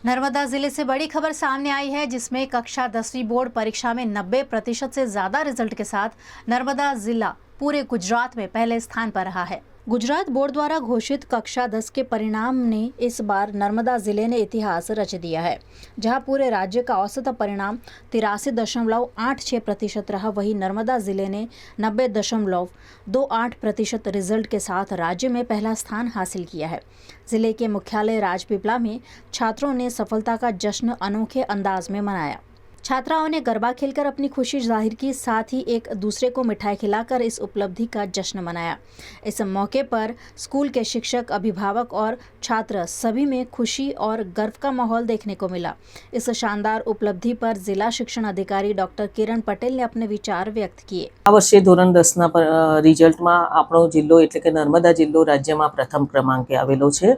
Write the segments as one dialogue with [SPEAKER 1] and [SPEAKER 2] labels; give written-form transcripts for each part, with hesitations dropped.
[SPEAKER 1] नर्मदा जिले से बड़ी खबर सामने आई है, जिसमें कक्षा 10वीं बोर्ड परीक्षा में 90% से ज्यादा रिजल्ट के साथ नर्मदा जिला पूरे गुजरात में पहले स्थान पर रहा है। गुजरात बोर्ड द्वारा घोषित कक्षा 10 के परिणाम ने इस बार नर्मदा जिले ने इतिहास रच दिया है, जहां पूरे राज्य का औसत परिणाम 83.86% रहा। वहीं नर्मदा जिले ने 90.28% रिजल्ट के साथ राज्य में पहला स्थान हासिल किया है। जिले के मुख्यालय राजपीपला में छात्रों ने सफलता का जश्न अनोखे अंदाज में मनाया। छात्राओं ने गरबा खेलकर अपनी खुशी जाहिर की, साथ ही एक दूसरे को मिठाई खिलाकर इस उपलब्धि का जश्न मनाया। इस मौके पर स्कूल के शिक्षक, अभिभावक और छात्र सभी में खुशी और गर्व का माहौल देखने को मिला। इस शानदार उपलब्धि पर जिला शिक्षण अधिकारी डॉक्टर किरण पटेल ने अपने विचार व्यक्त किए।
[SPEAKER 2] आ वर्षे धोरण 10 ना रिजल्ट में आपणो जिल्लो एटले के नर्मदा जिल्लो राज्य में प्रथम क्रमांके आवेलो छे।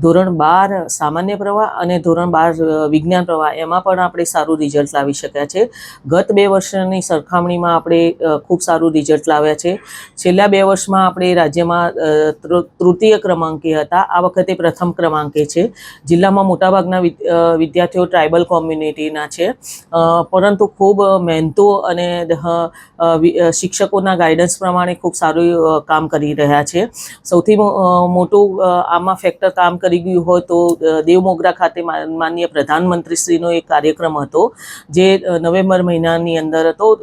[SPEAKER 2] धोरण 12 सामान्य प्रवाह और धोरण 12 विज्ञान प्रवाह एमां पण आपणे सारू रिजल्ट लावी शक्या छे। गत 2 वर्षनी सरखामणीमां आपणे खूब सारू रिजल्ट लाव्या छे। छेल्ला 2 वर्षमां आपणे राज्यमां तृतीय क्रमांके हता, आ वखते प्रथम क्रमांके छे। जिल्लामां मोटाभागना विद्यार्थीओ ट्राइबल कम्युनिटीना छे, परंतु खूब मेहनतो अने शिक्षकोना गाइडन्स प्रमाणे खूब सारू काम करी रह्या छे। सौथी मोटुं आमां फેક્ટર काम करी गयुं होय तो देवमोगरा खाते माननीय प्रधानमंत्रीश्रीनो एक कार्यक्रम हतो, जे नवेम्बर महीनानी अंदर हतो।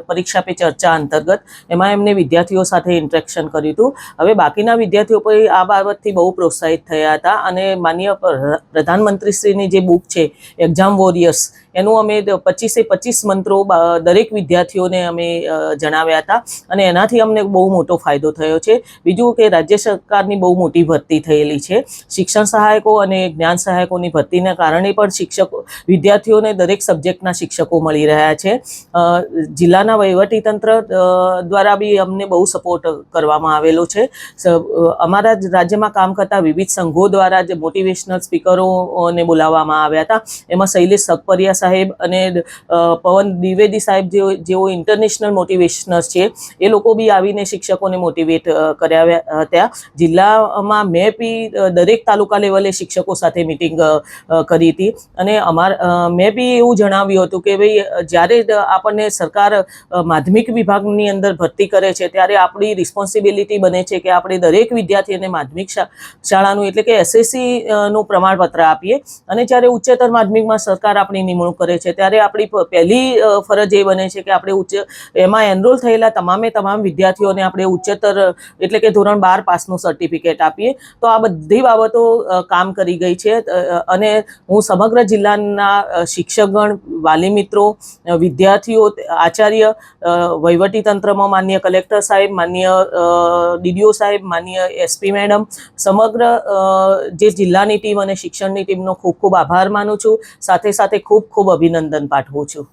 [SPEAKER 2] परीक्षा पे चर्चा अंतर्गत एमां एमणे विद्यार्थीओ साथे इंटरेक्शन कर्युं हतुं। हवे बाकीना विद्यार्थीओ पण आ बाबतथी बहु प्रोत्साहित थया हता अने माननीय प्रधानमंत्रीश्रीनी जे बुक छे एक्जाम वॉरियर्स एनु अमे 25 मंत्रो दरेक विद्यार्थीओने अमे जणाव्या हता अने एनाथी अमने बहु मोटो फायदो थयो छे। बीजुं के राज्य सरकारनी बहु मोटी भरती थयेली छे। शिक्षण सहायको अने ज्ञान सहायकोनी भरतीने कारणे पण शिक्षको विद्यार्थीओने दरेक सब्जेक्टना शिक्षको मळी रह्या छे। जिल्लाना वहीवटीतंत्र द्वारा बी अमने बहु सपोर्ट करवामां आवेलो छे। अमारा राज्यमां काम करता विविध संघो द्वारा जे मोटिवेशनल स्पीकरोने बोलाववामां आव्या हता। एमां शैलेश सकपरिया साहेब अने पवन द्विवेदी साहेब जेओ इंटरनेशनल मोटिवेशनर्स छे, ए लोको बी आवीने शिक्षकोने मोटिवेट कर्या हता। जिल्लामां मैं बी दरेक तालुका लेवले शिक्षको साथे मीटिंग करी हती अने मैं बी एवुं जणाव्युं हतुं के भाई ज्यारे आपणे सरकार माध्यमिक विभागनी अंदर भरती करे छे त्यारे आपणी रिस्पोन्सिबिलिटी बने छे के आपणे दरेक विद्यार्थीने माध्यमिक शाळानुं एटले के एसएससी नुं प्रमाणपत्र आपीए अने ज्यारे उच्चतर माध्यमिकमां सरकार आपणी निमणूक करे छे त्यारे आपणी पहेली फरज ए बने छे के आपणे एमां एनरोल थयेला तमामे तमाम विद्यार्थीओने आपणे उच्चतर एटले के धोरण 12 पासनुं सर्टिफिकेट आपीए। तो आ बधी बाबतो काम करी गई छे अने हुं समग्र जिल्लाना शिक्षकगण, वाली मित्रों, विद्यार्थीओ, आचार्य, वहीवटी तंत्रमां माननीय कलेक्टर साहेब, माननीय डीडीओ साहेब, माननीय एसपी मैडम, समग्र जे जिल्लानी टीम अने शिक्षणनी टीमनो खूब खूब आभार मानुं छुं। साथे साथे खूब खूब अभिनंदन पाठवुं छुं।